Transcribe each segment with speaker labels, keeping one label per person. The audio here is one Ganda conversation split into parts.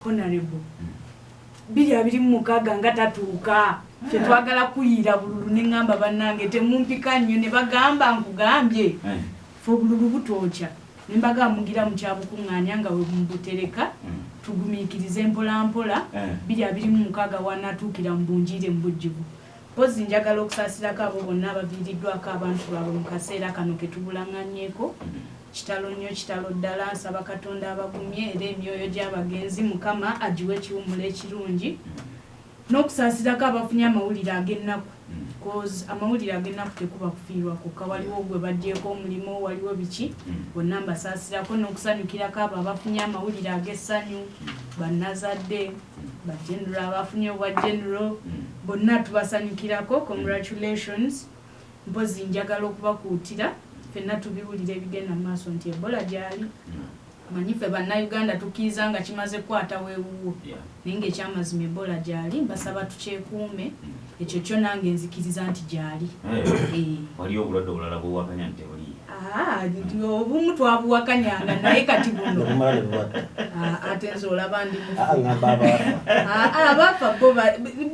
Speaker 1: honorable bili abiri mukaga nga tatuuka ffe twagala kuyira bululu ne ngamba bannange temumpika nnyo ne bagamba nkugambye ffe obululu butooca ne mbaga mugira mu kyabukuŋŋaanya nga we mubutereka tugumiikirize mpolampola bili abiri mukaga wanatuukira mu bunjire mu bujjuvu pozi njagala okusaasirako abo bonna abaviiriddwako abantu baabwe mu kaseera kano ke tubulaŋŋanyeeko kitalo nnyo kitalo ddala nsaba Katonda abagumye era emyoyo gy'abagenzi Mukama agiwe ekiwummulo ekirungi n'okusaasirako abafunye amawulire ag'ennaku cause amawulire ag'ennaku tekuba kufiirwa kokka waliwo gwe bagyeko omulimo waliwo biki bonna mbasaasirako n'okusanyukirako abo abafunye amawulire ag'essanyu bannazadde bagenero abafunye obwa genero bonna tubasanyukirako congratulations mpozi njagala okubakuutira fenna tubiwulira ebigenda mu maaso nti Ebola gyali manyi ffe bannayuganda tukiiza nga kimaze kukwata weewuwo naye ng'ekyamazima Ebola gyali mbasaba tukyekuume ekyo kyo nange nzikiriza nti gyali
Speaker 2: waliyo obulwadde obulala bwewakanya nti tebuli
Speaker 1: obumu twabuwakanyanga naye kati buno ate nze olaba ndi abafa bo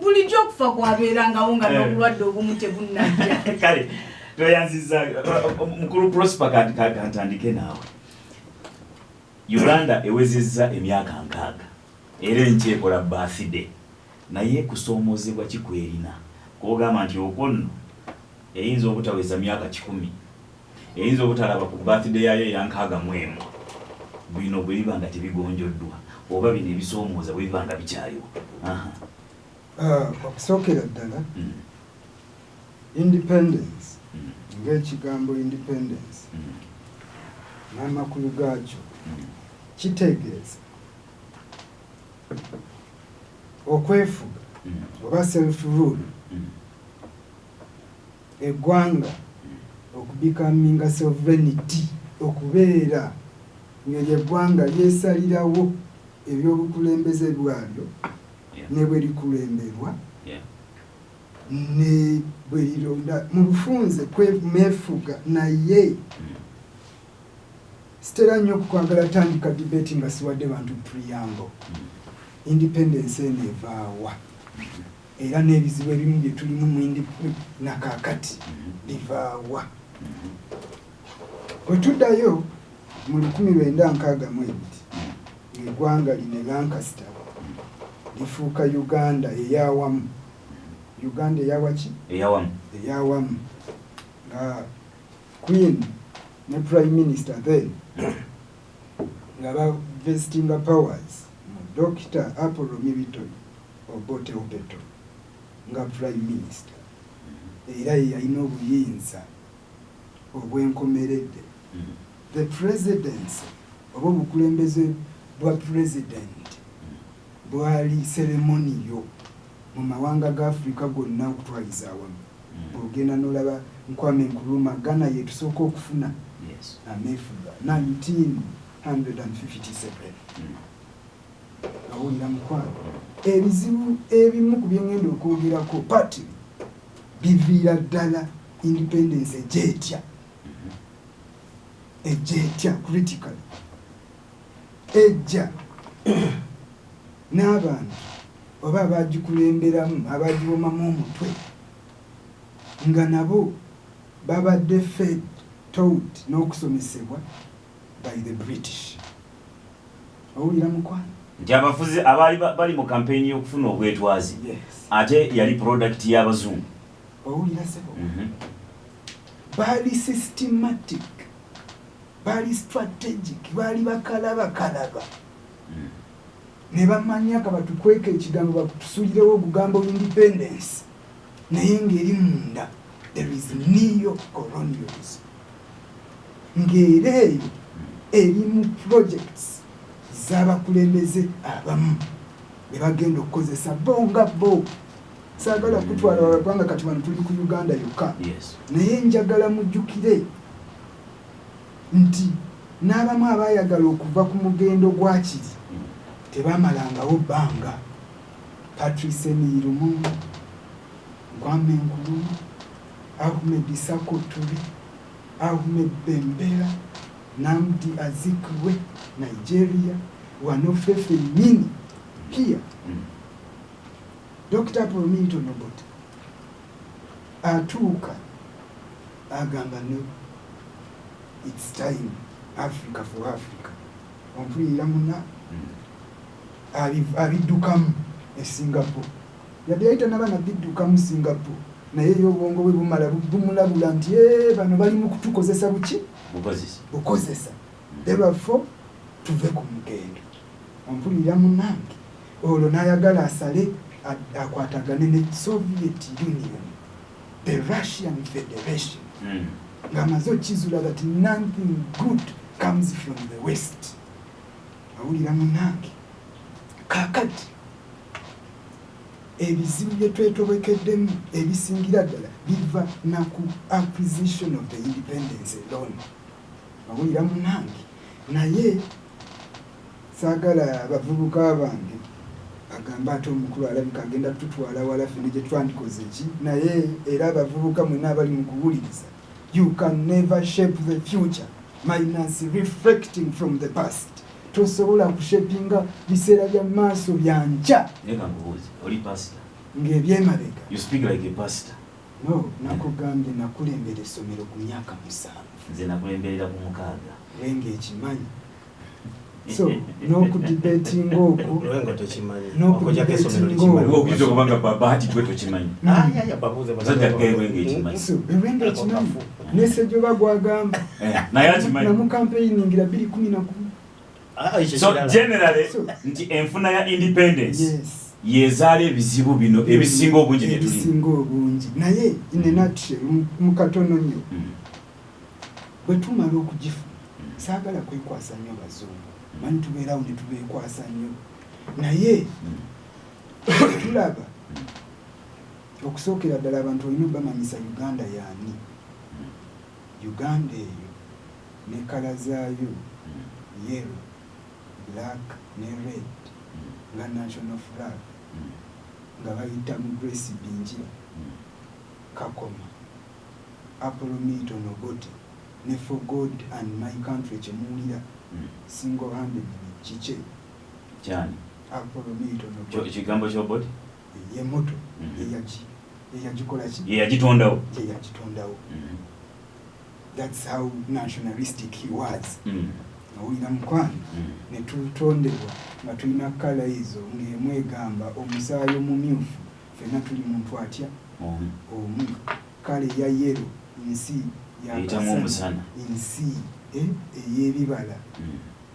Speaker 1: bulijjo okufa kwabeerangawo nga n'obulwadde obumu tebunnajja
Speaker 2: kale toyanziza mukulu Prosper kantandike naawe Uganda ewezezza emyaka 6 era enkyekola birthday naye kusoomozebwa kikwerina kogamba nti okonno eyinza obutaweza myaka 10 eyinza obutalaba ku birthday yayo eyankaaga mwemu bino bwe biba nga tebigonjoddwa oba bino ebisoomooza bwe biba nga bikyaliwo
Speaker 3: okusookera ddala independence ng'ekigambo independence n'amakulu gaakyo kitegeeza okwefuga oba self rule eggwanga okubikaminga sovereignty okubeera ng'eggwanga lyesalirawo ebyobukulembeze bwalyo ne bwe likulemberwa ne bwe lironda mu bufunze mefuga naye sitera nnyo okukwagala tandika debate nga siwadde bantu preamble independence eno evaawa era n'ebizibu ebimu bye tulimu mu nakakati bivaawa bwe tuddayo mu 1962 ng'eggwanga lino Lancaster lifuuka Uganda ey'awamu Uganda eyawaki eyawamu nga Queen ne Prime Minister then nga vestinga powers Dr. Apollo Milton Obote Obeto nga Prime Minister era yalina obuyinza obwenkomeredde the presidency oba obukulembeze bwa president bwali ceremoniyo mu mawanga ga Africa gonna okutwaliza awamu bw'ogenda n'olaba Nkwame Nkrumah Ghana yetusooka okufuna Amefuga 1957 awulira mukwano ebizibu ebimu ku byengenda okwogerako party biviira ddala independence ejetya critical ejja n'abantu oba abagikulemberamu abagiwomamu omutwe nga nabo babadde fed taught n'okusomesebwa by the British. Owulira mukwano
Speaker 2: nti abafuzi abaali bali mu campaign y'okufuna obwetwazi ate yali product y'abazungu.
Speaker 3: Owulira sebo bali systematic bali strategic bali bakalaba ne bamanya kabatukweka ekigambo bakutusulirewo okugambo independence naye ng'eri munda there is neo-colonialism ng'era eyo eri mu projects z'abakulembeze abamu be bagenda okukozesa bo nga bo saagala kutwala wabanga kati bano tuli ku Uganda yokka naye njagala mujjukire nti n'abamu abaayagala okuva ku mugendo gwa kiri tebamalangawo bbanga Patrice Nirumu Nkwame Nkrumah Ahmed Sako Toure Ahmed Bembera Namdi Azikiwe Nigeria Wanofefe Nini here Dr. Milton Obote atuuka agamba no, it's time Africa for Africa. Ompulira muna abiddukamu e Singapore. Yadde yayita n'abaana biddukamu Singapore. Naye y'obwongo bwe bumala bumulabula nti bano bali mu kutukozesa buki? Bukozesa. Therefore tuve ku mugendo. Ompulira munange. Olwo n'ayagala asale akwatagane ne Soviet Union, the Russian Federation. Ng'amaze okizula that nothing good comes from the West. Awulira munange. Kakati ebizibu bye twetobekeddemu ebisingira ddala biva na ku acquisition of the independence alone. Awulira munange. Naye saagala abavubuka bange agamba ate omukulu alabika agenda tutwala wala fene gye twandikoze ki, naye era abavubuka mwena abali mu kuwuliriza, you can never shape the future minus reflecting from the past. Tosobola kushapinga biseera bya maaso bya nkya.
Speaker 2: Nega mbuuzi, oli pastor?
Speaker 3: Ng'ebyemabega.
Speaker 2: You speak like a pastor.
Speaker 3: No, nakugambye nakulembera essomero ku myaka 7.
Speaker 2: Nze nakulemberera ku 6.
Speaker 3: Wenge ekimanyi. So, n'okudibetinga okwo.
Speaker 4: Lwengo tokimanyi.
Speaker 3: N'okudibetinga okwo.
Speaker 2: Okuyinza okubanga bahati gwe tokimanyi. Bazadde wenge ekimanyi.
Speaker 3: So, wenge ekimanyi. N'essejjoba gwagamba.
Speaker 2: Naye akimanyi.
Speaker 3: Namukampeyingira 2010.
Speaker 2: So generally nti enfuna ya independence
Speaker 3: yes,
Speaker 2: yezaala ebizibu bino ebisinga obungi bye tulina.
Speaker 3: Ebisinga obungi. Naye in a nutshell mu katono nnyo bwe tumala okugifuna saagala kwekwasa nnyo bazungu. Manyi tubeerawo ne tubeekwasa nnyo. Naye tulaba okusookera ddala abantu olina bamanyisa Uganda yaani. Uganda eyo ne kala zaayo yellow, black ne red nga national flag nga bayita mu Grace Binjira Kakoma Apollo Milton Obote ne for God and my country kyemuwulira single handed kike
Speaker 2: kyani
Speaker 3: Apollo Milton Obote
Speaker 2: ekigambo ky'Obote
Speaker 3: ye moto eyagikola ki
Speaker 2: yeyagitondawo
Speaker 3: that's how nationalistic he was. Awulira mukwano ne tutondebwa nga tulina kala ezo ng'emu egamba omusaayi omumyufu ffenna tuli muntu atya omu, kale eya yero nsi yakasana ensi ey'ebibala,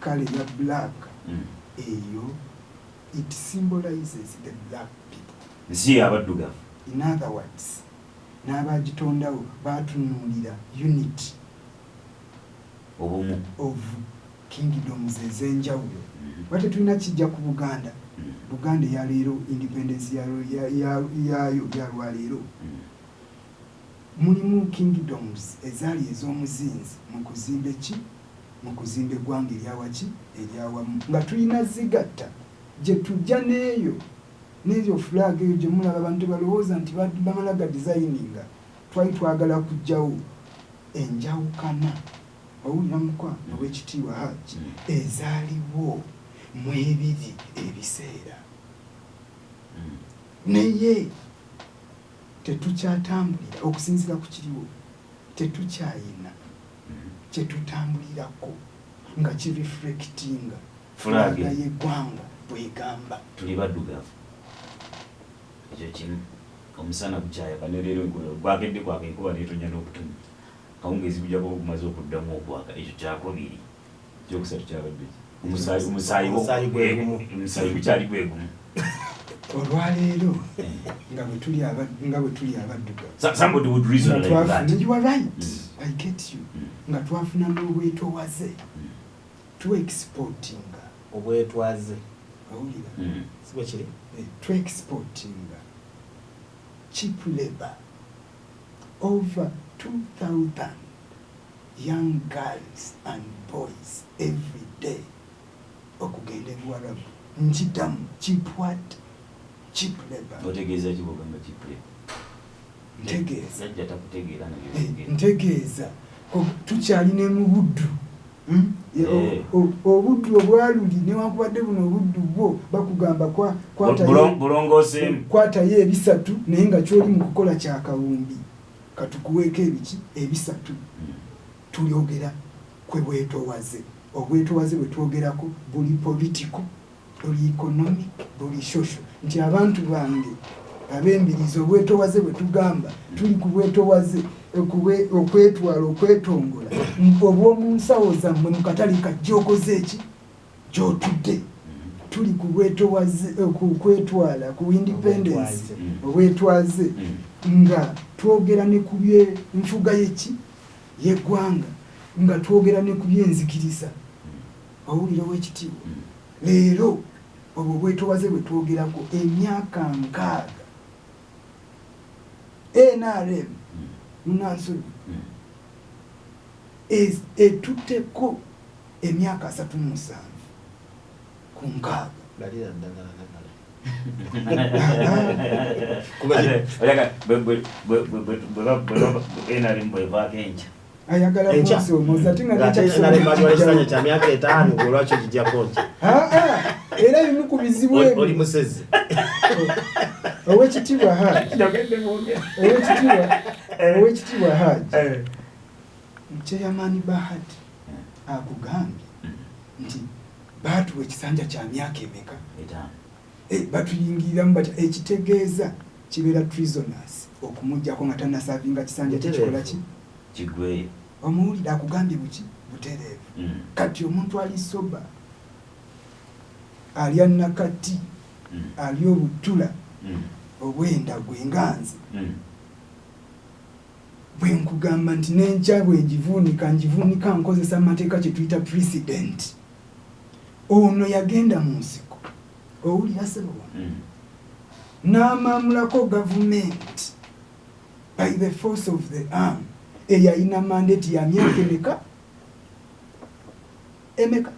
Speaker 3: kale eya black eyo it symbolizes the black people,
Speaker 2: nsi y'abaddugavu.
Speaker 3: in other words n'abagitondawo batunuulira unity
Speaker 2: obumu
Speaker 3: of kingdoms ez'enjawulo. Bwate tulina kijja ku Buganda. Buganda ya leero independence yayo ya lwaleero. Mulimu kingdoms ezaali ez'omuzinzi mu kuzimba ki, mu kuzimba eggwanga eryawaki eryawamu nga tulina zigatta gye tujja n'eyo flag eyo gye mulaba abantu balowooza nti bamala ga designinga. Twali twagala kuggyawo enjawukana. Awulira mukwano w'ekitiibwa Hajj ezaaliwo mu ebiri ebiseera. Naye tetukyatambulira okusinziira ku kiriwo, tetukyayina kye tutambulirako nga kireflectinga fulaga y'eggwanga bw'egamba
Speaker 2: tuli baddugavu. Ekyo kimu omusana gukyayaka ne leero gwakedde kwaka enkuba neetonya n'obutonya kawungezi bujjako bumaze okuddamu okwaka. Ekyo kyakubiri. Ekyokusatu kyabadde omusaayi gukyali gwegumu.
Speaker 3: Olwaleero nga bwe tuli abaddugavu.
Speaker 2: Somebody would reason like that.
Speaker 3: You are right. I get you. Nga twafuna n'obwetoowaze tu-exportinga.
Speaker 4: Obwetwaze.
Speaker 3: Awulira.
Speaker 4: Sibwe kiri?
Speaker 3: Tu-exportinga cheap labor. Over 2,000 young girls and boys every day okugenda ebuwarabu nkitamu cheap what? Cheap labor.
Speaker 2: Otegeeza ki bw'ogamba cheap labor?
Speaker 3: Ntegeeza.
Speaker 2: Sajja takutegeera nabyo.
Speaker 3: Ntegeeza tukyalina mu buddu obuddu obwaluli newankubadde buno obuddu bwo bakugamba kwatayo ebisatu naye nga kyoli mu kukola kyakawumbi katukuweeko ebisatu tulyogera kwe bwetowaze obwetowaze bwe twogerako buli political buli economic buli social nti abantu bange abembirizi obwetowaze bwe tugamba tuli ku bwetowaze okwetwala okwetongola obw'omu nsawo zammwe mu katale kajjookoze eki gy'otudde tuli ku bwetowaze okwetwala ku independence obwetwaze nga twogera ne ku byenfuga y'eggwanga nga twogera ne ku byenzikiriza owulira w'ekitiibwa leero obwo bwetowaze bwe twogerako emyaka 6 NRM munansulu etutteko emyaka 37 ku 6 ayagala kusomooza
Speaker 4: kya myaka 5 olwakyo kijja konja
Speaker 3: era bimu ku bizibu ebyo
Speaker 4: oli musezi
Speaker 3: owekitiibwa Hajj Chairman Bahati akugambye nti batuwa ekisanja kya myaka emeka batuyingiriramu batya ekitegeeza kibeera prisoners okumujjako nga tannasavinga kisanja tekikola ki
Speaker 2: kigweyo
Speaker 3: omuwulire akugambye buki butereevu kati omuntu ali soba alya nakati ali obutula obwenda gwenganzi bwe nkugamba nti n'enkya bwe njivuunika nkozesa amateeka kye tuyita precedent ono yagenda mu nsiko owulira sebo n'amaamulako gavumenti by the force of the arm eyalina mandate ya myaka emeka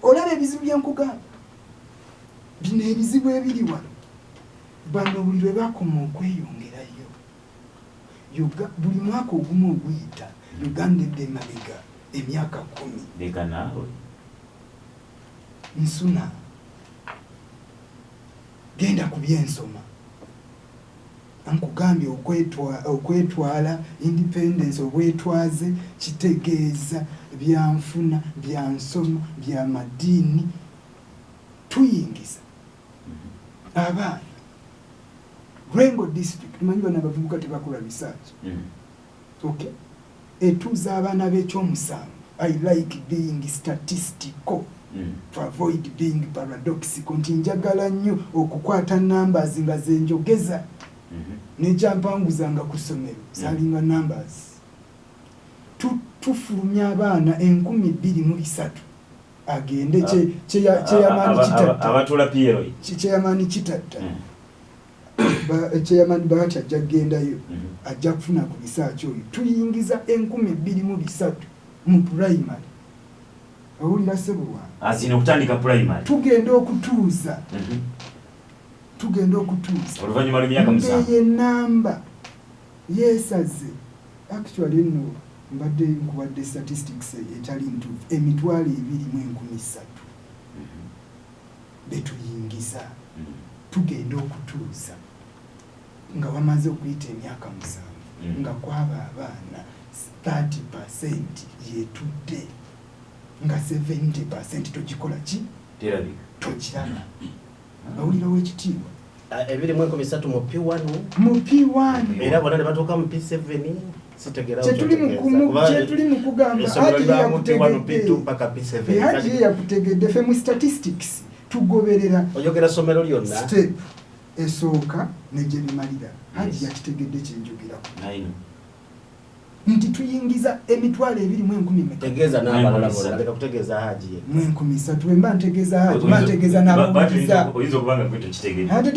Speaker 3: olaba ebizibu byenkugamba bino ebizibu ebiri wano bano buli lwe bakoma okweyongerayo buli mwaka ogumu oguyita Uganda edde emabega emyaka 10
Speaker 2: leka naawe
Speaker 3: nsuna genda ku byensoma nkugambye okwetwala independence obwetwaze kitegeeza byanfuna byansoma byamadiini tuyingiza abaana Rengo district manyi bana bavubuka tebakola research okay etuza abaana b'ekyomusanvu I like being statistical to avoid being paradoxical nti njagala nnyo okukwata numbers nga zenjogeza nejampanguzanga ku ssomero salinga numbers tufulumya abaana 2023 agende kyeyamani kitatta
Speaker 2: abatula PLO
Speaker 3: kyeyamani kitatta kyeyamani Bahati ajja kugendayo ajja kufuna ku research oyo tuyingiza 2023 mu primary owulira sebo
Speaker 2: azina okutandika primary
Speaker 3: tugenda okutuuza
Speaker 2: oluvannyuma lw'emyaka 7
Speaker 3: ye namba yesaze actually no mbadde nkubadde statistics etali ntuufu 2,213 betuyingiza tugenda okutuuza nga wamaze okuyita emyaka 7 nga kwaba abaana 30% yetudde nga 70% togikola ki tokiraba awulira w'ekitiibwa
Speaker 4: 2013 mu P1
Speaker 3: era
Speaker 4: bonna ne batuuka mu P7
Speaker 3: kyetuli mu kugamba Hajj yakutegedde fe mu statistics tugoberera
Speaker 4: oyogera somero lyonna
Speaker 3: step esooka negye bimalira Hajj yakitegedde kyenjogerako nti tuyingiza 20,000
Speaker 4: tegeeza n'abalala boleka kutegeeza Hajj
Speaker 3: mu 13 mba ntegeeza Hajj mba ntegeeza n'ababuuliza
Speaker 2: oyinza okubanga gwe tokitegeera
Speaker 3: ate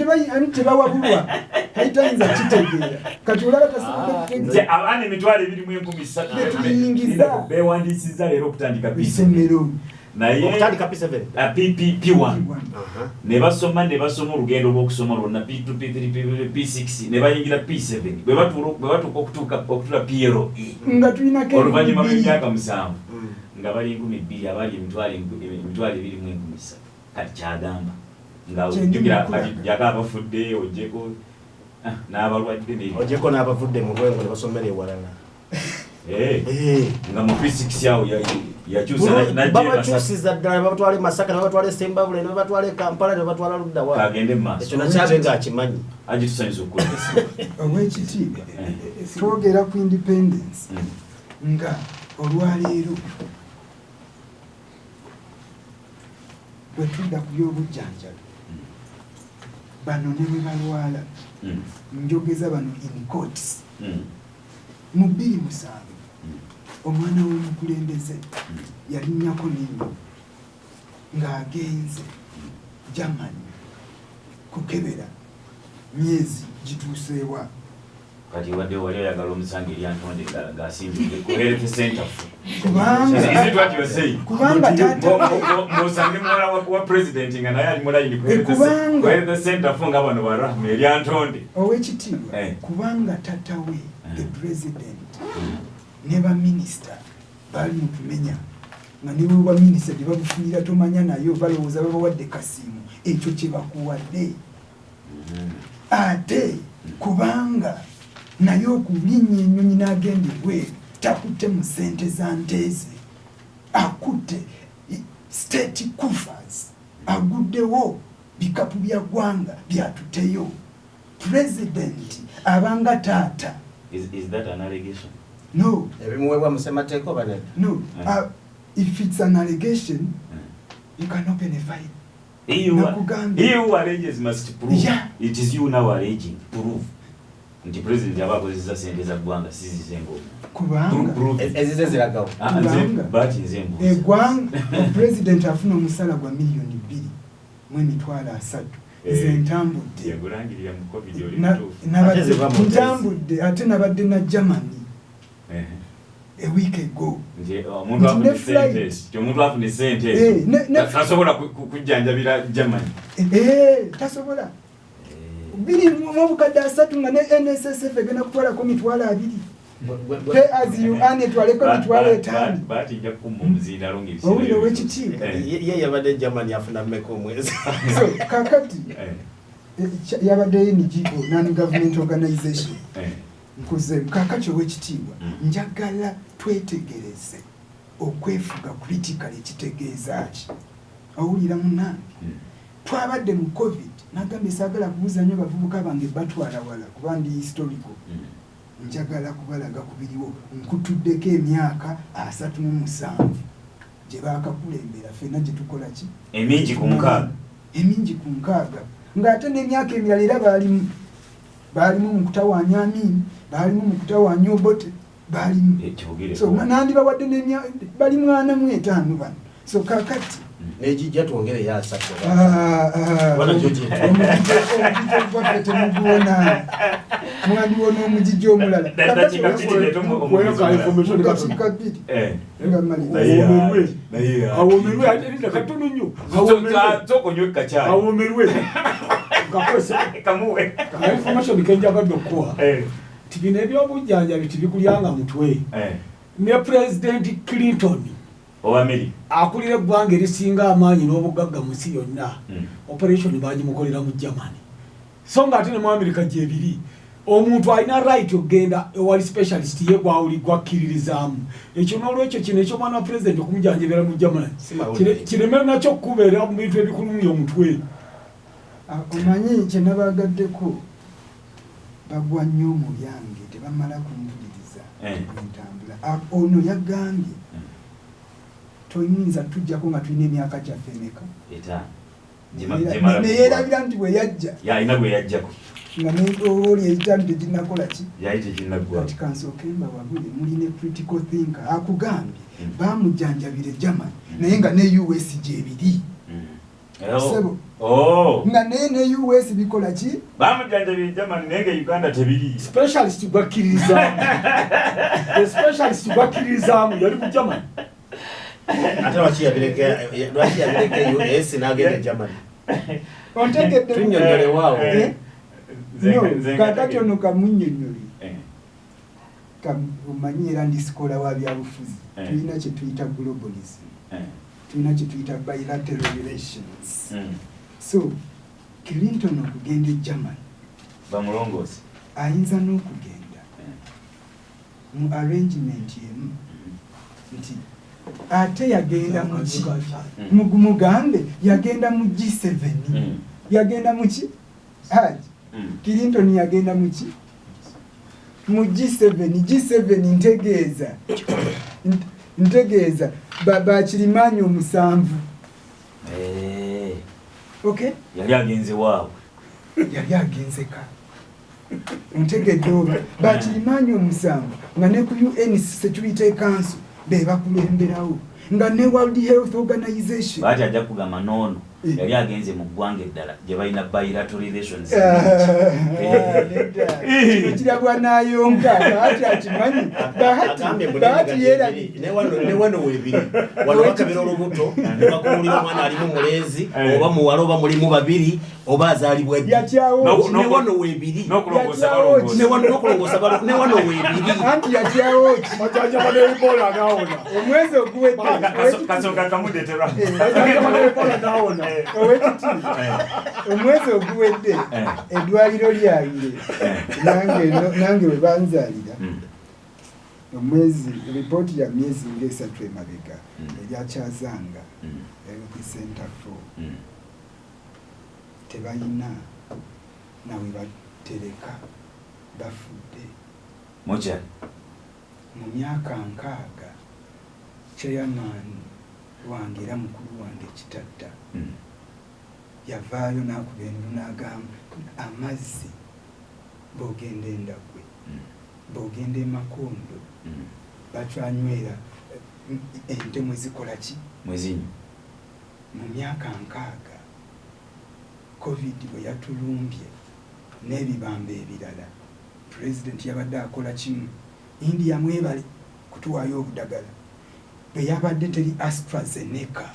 Speaker 3: tebawabulwa hayitayinza kitegeera kati olaba
Speaker 2: tasobola abaana 20,000
Speaker 3: tuyingiza
Speaker 2: beewandiisizza leero okutandika
Speaker 3: isomero
Speaker 2: naye
Speaker 4: okutandika P7
Speaker 2: P1 ne basoma olugendo lw'okusoma lwonna P2 P3 P6 ne bayingira P7 bwe batuuka okutuula PLE
Speaker 3: nga tulina
Speaker 2: oluvannyuma lw'emyaka 7 nga bali 2,000 abali emitwalo 2,000 kati kyagamba nga ojjugira jaka abafudde ojjeko n'abalwadde
Speaker 4: ojjeko n'abavudde mu bwengo ne basomera ewalala
Speaker 2: nga mu P6 yawo yakyusa
Speaker 4: babakyusiza ddala babatwale Masaka babatwale Sembabule babatwale Kampala babatwala ludda wa
Speaker 2: kagende maaso
Speaker 4: ekyo nakyabe ng'akimanyi
Speaker 2: agitusanyusa okukozesa
Speaker 3: owekitiibwa twogera ku independence nga olwaleero bwe tudda ku by'obujjanjabi bano ne bwe balwala njogeza bano in courts mu 2007 omwana w'omukulembeze yalinnyako n'ennyo ng'agenze Germany kukebera myezi gituuseewa
Speaker 2: kati wadde wali oyagala omusango eri Antonde ng'asimbidde ku health center
Speaker 3: kubanga
Speaker 2: musange muwala wa president nga naye ali mulayini ku health center nga bano barahmu eri Antonde
Speaker 3: owekitiibwa kubanga tata we the president ne baminisita bali mu kumenya nga ne bwe baminisita gye babufunira tomanya nayo balowooza babawadde kasimu ekyo kye bakuwadde ate kubanga naye okulinnya ennyonyi n'agenda ebweru takutte mu ssente za nteeze akutte state coffers aguddewo bikapu bya ggwanga byatuteyo president abanga taata.
Speaker 2: Is that an allegation?
Speaker 3: No.
Speaker 4: No.
Speaker 3: If it's an allegation, you can open a file.
Speaker 2: He who alleges must prove.
Speaker 3: Yeah.
Speaker 2: It is you now alleging. Prove. The president yabakozesa sente za ggwanga sizizengo.
Speaker 3: Kubanga.
Speaker 4: Ezizeziragawo.
Speaker 2: But nzembo.
Speaker 3: Eggwanga president afuna omusala gwa million 2.3 nze ntambudde.
Speaker 2: Yagulangirira mu COVID oli
Speaker 3: ntambudde ate nabadde na Germany. A week ago.
Speaker 2: Omuntu afune sente tasobola kujjanjabira Germany.
Speaker 3: Tasobola. Bili mu bukadde 3 nga ne NSSF egenda kutwalako mitwalo 2. Pay as you earn etwaleko mitwalo 5.
Speaker 2: Bati nja kumma omuzinda alongirisa.
Speaker 3: Owulire w'ekitiibwa.
Speaker 4: Ye yabadde Germany afuna mmeka omwezi.
Speaker 3: So kakati yabadde NGO, non-government organization. Nkuze kakati ow'ekitiibwa njagala twetegereze okwefuga critically ekitegeeza ki. Owulira munnange twabadde mu COVID nagambe saagala kubuuza nnyo bavubuka bange batwala wala kuba ndi historical. Njagala kubalaga kubiriwo nkutuddeko emyaka 37 gye baakakulembera ffenna gye tukola ki
Speaker 2: emingi ku nkaaga ng'ate n'emyaka emirala era baalimu mu kutawaanya Amin, baalimu mu kutawaanya Obote, baalimu so nandi bawadde n'emyaka bali 45 bano. So kakati
Speaker 4: nejijja twongere ya 3
Speaker 3: wana joji omujijjo temugona mwandi wono omujijjo omulala kakati
Speaker 5: awomerwe ate katono nnyo awomerwe kakwese
Speaker 2: kamuwe
Speaker 5: information kenjagadde okuwa tibino ebyobujjanjabi tibikulyanga mutwe ne President Clinton
Speaker 2: Owameri
Speaker 5: akulira eggwanga erisinga amaanyi n'obugagga mu nsi yonna operation bagimukolera mu Germany. So nga ate ne mu America gyebiri omuntu alina right ogenda ewali specialist ye gwakiririzaamu. Ekyo n'olwekyo kino eky'omwana wa president okumujanjabira mu Germany kireme nakyo okubeera mu bintu ebikulumya omutwe.
Speaker 3: Omanyi kye nabagaddeko bagwa nnyo mu byange tebamala kumpuliriza entambula. Ono yagambye toyinza tujjako nga tulina emyaka gyaffe emeka neyeerabira nti bwe yajja
Speaker 2: yalina bwe yajjako
Speaker 3: nga oli eyitamu teginakola ki
Speaker 2: yali teginaggwa
Speaker 3: kati kansooke mbawabule mulina critical thinker akugambye bamujjanjabire Germany naye nga ne US gyebiri sebo nga naye ne US bikola ki
Speaker 2: bamujjanjabire Germany naye nga Uganda tebiri
Speaker 5: specialist gwakkiririzaamu specialist gwakkiririzaamu yali mu Germany.
Speaker 4: ate lwaki yabireke US n'agenda Germany
Speaker 3: ontegedde
Speaker 4: tunnyonnyole waawo
Speaker 3: no kakati ono kamunnyonnyole omanyi era ndisikola wa byabufuzi tulina kye tuyita globalism tulina kye tuyita bilateral relations so Clinton okugenda e Germany
Speaker 2: bamulongoozi
Speaker 3: ayinza n'okugenda mu arrangement emu nti ate yagenda muki mugambe yagenda mu G7 yagenda muki Hajj Clinton yagenda muki mu G7 ntegeeza bakirimanyi omusanvu okay
Speaker 2: yali agenze waabwe
Speaker 3: yali agenze ka ntegedde oba bakirimanyi omusanvu nga ne ku UN Security Council bebakulemberawo nga ne World Health Organization
Speaker 2: baati ajja kugamba noono yali agenze mu ggwanga eddala gye balina bilateral relations
Speaker 3: kirabwa nayonka baati akimanyi baati yerabidde
Speaker 4: ne wano weebiri wano bakabira olubuto ne bakuulira omwana alimu mulenzi oba muwala oba mulimu babiri oba azaalibwa ne wano weebiri n'okulongoosa ne wano weebiri
Speaker 3: anti yatyawo ki
Speaker 5: bajajaba n'ebikola naawona
Speaker 3: omwezi oguwedde
Speaker 2: kasooka kamudeterwa
Speaker 3: naawona omwezi oguwedde eddwaliro lyange nange we banzaalira omwezi ripooti ya myezi ng'esatu emabega eryakyazanga health center for tebalina nawe batereka bafudde
Speaker 2: mokyali
Speaker 3: mu myaka 6 chairman wange era mukulu wange Kitatta yavaayo n'akuba endu n'agamba amazzi bw'ogenda Endagwe bw'ogenda e Makondo batwanywera ente mwe zikola ki
Speaker 2: mwezinyo
Speaker 3: mu myaka 6 covid bwe yatulumbye n'ebibamba ebirala president yabadde akola kimu India mwebale kutuwaayo obudagala bwe yabadde teri AstraZeneca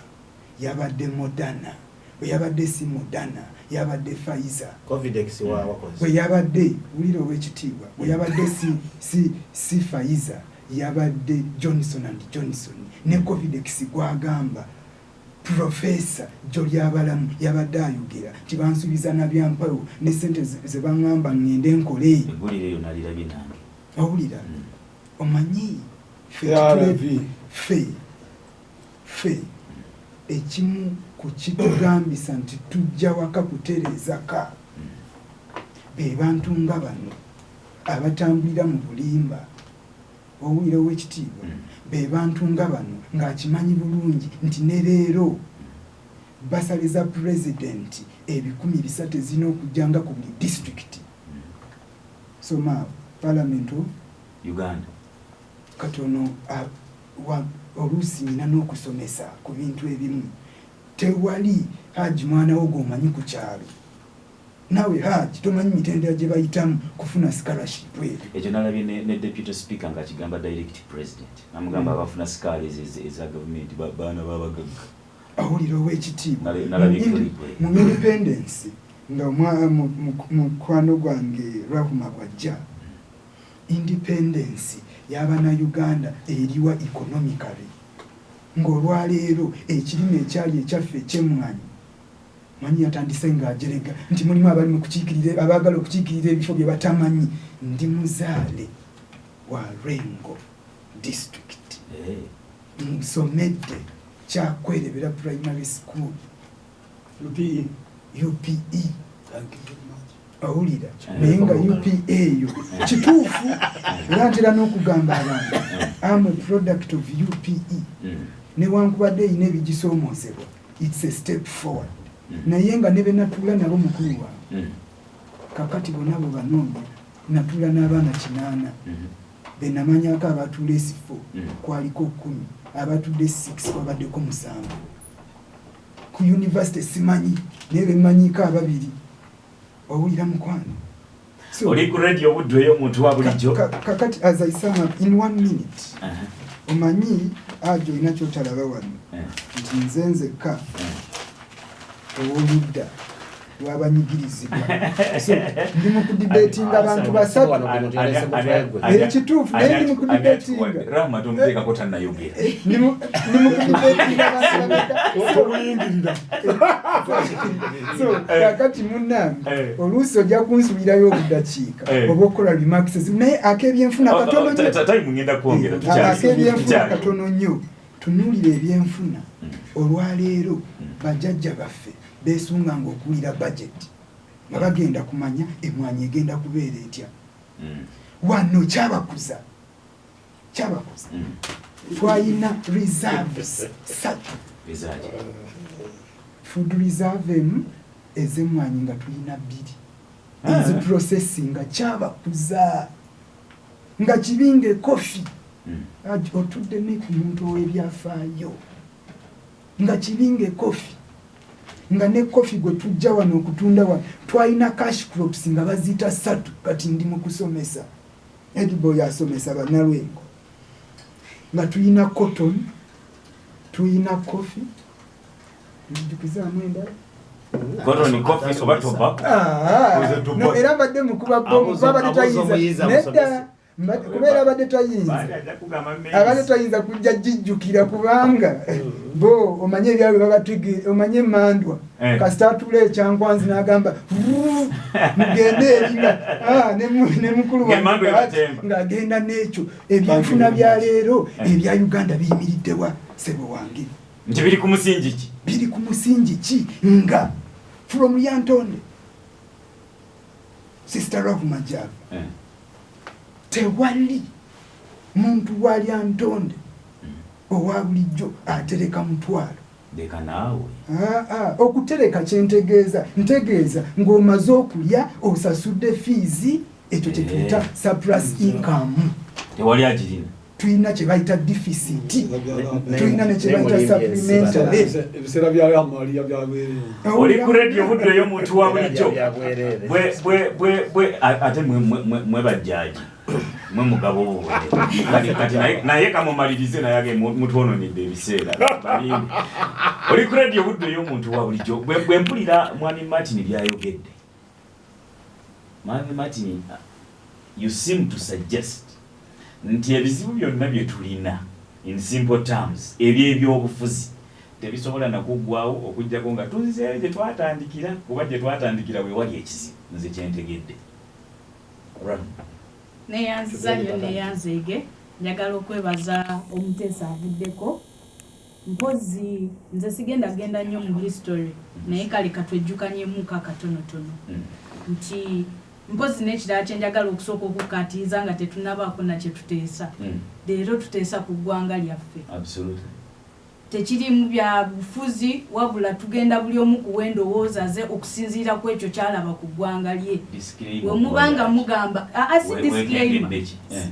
Speaker 3: yabadde Moderna bwe yabadde si Moderna yabadde Pfizer
Speaker 4: Covidex wakoze
Speaker 3: bwe yabadde wulira ow'ekitiibwa bwe yabadde si Pfizer yabadde Johnson & Johnson ne Covidex gwagamba Professor Jolyabalamu yabadde ayogera nti bansuubiza nabyampawo ne ssente ze baŋŋamba ŋŋende nkole
Speaker 2: eggulire eyo nalirabye nange
Speaker 3: owulira omanyi fe ekimu ku kitugambisa nti tujja waka kutereezaka be bantu nga bano abatambulira mu bulimba owulira ow'ekitiibwa be bantu nga bano ng'akimanyi bulungi nti ne leero basaliza pulezidenti 300 ezina okujjanga ku buli disitulikiti soma Parliament of
Speaker 2: Uganda
Speaker 3: katono oluusi nina n'okusomesa ku bintu ebimu tewali Hajj mwana wo gwomanyi ku kyalo nawe Hajj tomanyi mitendera gye bayitamu kufuna scholarship
Speaker 2: ekyo nalabye ne deputy speaker ng'akigamba direct president namugamba abafuna scholars eza government baana babagagga
Speaker 3: awulira ow'ekitiibwa mu independence nga mukwano gwange Rahuma gwajja independence y'abana Uganda eriwa economically ng'olwaleero ekirime ekyali ekyaffe ekyemmwanyi manyi yatandise ng'ajerega nti mulimu abali mu kukiikirira abaagala okukiikirira ebifo bye batamanyi ndi muzaale wa Rengo district nsomedde Kyakwerebera primary school UPE awulira naye nga UPA eyo kituufu era ntera n'okugamba abantu am a product of UPE newankubadde erina ebigisoomoozebwa it's a step forward naye nga ne benatuula nabo mukulu wange kakati bonna bo banoonya natuula n'abaana 8 benamanyako abatuula esifo kwaliko 10 abatudde 6 kwabaddeko 7 ku university simanyi naye bemanyiko 2 owulira mukwano
Speaker 2: oli ku radio budde eyo omuntu wa bulijjo
Speaker 3: kakati as I sum up in 1 minute omanyi Hajj olina kyotalaba wano nti nze nzekka ow'oludda lw'abanyigirizibwa so ndi mu kudibetinga abantu basatu ekituufu naye ndi mu kudibetinga ndi mu kudibetinga abantu so kakati munnange oluusi ojja kunsuubirayo obudakiika oba okukola remarks naye ak'ebyenfuna katono ak'ebyenfuna katono nnyo tunuulira ebyenfuna olwaleero bajjajja baffe beesunganga okuwulira budget nga bagenda kumanya emwanyi egenda kubeera etya wano kyabakuza twalina reserves 3 food reserve emu ez'emwanyi nga tulina 2 eziprocessinga kyabakuza nga kibinga ekofi otudde ne ku muntu ow'ebyafaayo nga kibinga ekofi nga ne kofi gwe tujja wano okutunda wano twalina cash crops nga baziyita 3 kati ndi mu kusomesa ediboy asomesa bannalwengo nga tulina cotton tulina coffee njukizaamu endala no era badde mukuba bomu babadde tayinza nedda kubeera abadde tayinza kujja jijjukira kubanga bo omanye ebyabwe babategere omanye mandwa kasita atula ekyankwanzi n'agamba mugende eringa ne mukulu ng'agenda n'ekyo ebyenfuna bya leero ebya Uganda biyimiriddewa sebo wange
Speaker 2: nti biri ku musingi ki nga from Yantonde Sister Ravu Majabu tewali muntu wali Antonde owa bulijjo atereka mutwalo leka naawe
Speaker 3: okutereka kyentegeeza ntegeeza ng'omaze okulya osasudde fees ekyo kye tuyita surplus income
Speaker 2: tewali agirina
Speaker 3: tulina kye bayita deficit tulina ne kye bayita supplementary
Speaker 5: ebiseera bya amaliya byabwerere
Speaker 2: oli ku radio budde y'omuntu wa bulijjo ate mwe bajjaji mwe mugabo obubwe kati naye kamumalirize naye age mutwononedde ebiseera oli ku radio budde y'omuntu wa bulijjo bwe mpulira mwami Martin byayogedde mwami Martin you seem to suggest nti ebizibu byonna bye tulina in simple terms eby'ebyobufuzi tebisobola nakuggwawo okujjako nga tuzzeeyo gye twatandikira kuba gye twatandikira we wali ekizibu nze kyentegedde
Speaker 1: neyanzizanyo neyanzeege njagala okwebaza omuteesa avuddeko mpozi nze sigenda nnyo mu history naye kale katwejjukanyemuko akatonotono nti mpozi n'ekirala kye njagala okusooka okukkaatiriza nga tetunabaako nakye tuteesa leero tuteesa ku ggwanga lyaffe tekirimu bya bufuzi wabula tugenda buli omu kuwenda owoozaze okusinziira ku ekyo kyalaba ku ggwanga lye we mubanga mugamba si disclaimer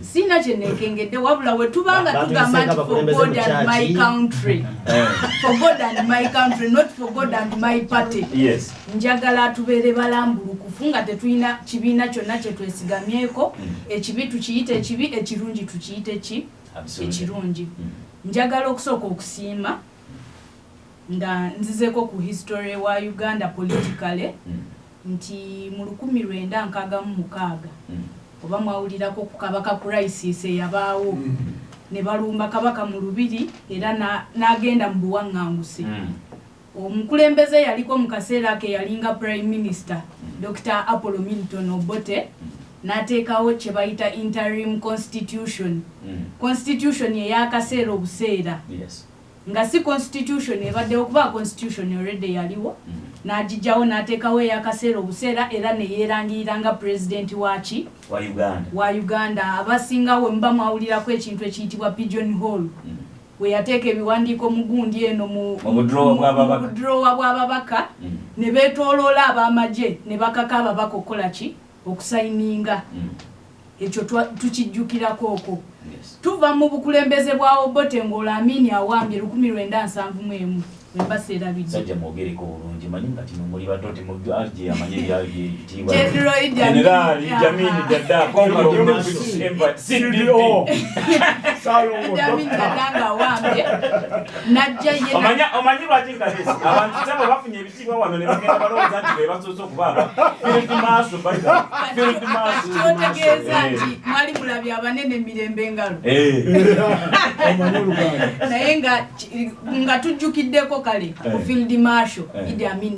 Speaker 1: sina kye neekengedde wabula we tubanga tugamba nti for God and my country for God and my country not for God and my party njagala tubeere balambulukufu nga tetulina kibiina kyonna kye twesigamyeko ekibi tukiyite ekibi ekirungi tukiyite ki ekirungi njagala okusooka okusiima nga nzizeeko ku history wa Uganda politically nti mu 1966 oba mwawulirako ku kabaka crisis eyabaawo ne balumba kabaka mu lubiri era n'agenda mu buwaŋŋanguse omukulembeze yaliko mu kaseera ke yalinga prime minister Dr. Apollo Milton Obote n'ateekawo kye bayita interim constitution constitution ey'akaseera obuseera nga si constitution ebaddewo kuba constitution already yaliwo n'agijjawo n'ateekawo ey'akaseera obuseera era ne yeerangirira nga president waki wa Uganda abasinga we muba mwawulirako ekintu ekiyitibwa pigeon hole we yateeka ebiwandiiko mu gundi eno mu budrowa bw'ababaka ne beetooloola ab'amagye ne bakaka ababaka okukola ki okusayininga ekyo tukijjukirako okwo tuva mu bukulembeze bwa Obote ng'Olamini awambye 1971 wembaseera bidde
Speaker 2: sajja mwogereko bulungi manyi nga tino muli batoti mu Hajj amanye byayitibwa
Speaker 1: General
Speaker 2: Jamini Dada Konga CDO
Speaker 5: Salongo
Speaker 1: Danga wambe najja ye
Speaker 2: omanyi lwaki nkalesi abantu kyabo bafunye ebitiibwa wano ne bagenda balowooza nti be basoose okubaaba field marshal
Speaker 1: kyotegeeza nti mwali mulabye abanene emirembe engalo naye nga tujjukiddeko kale ku field marshal Idi Amin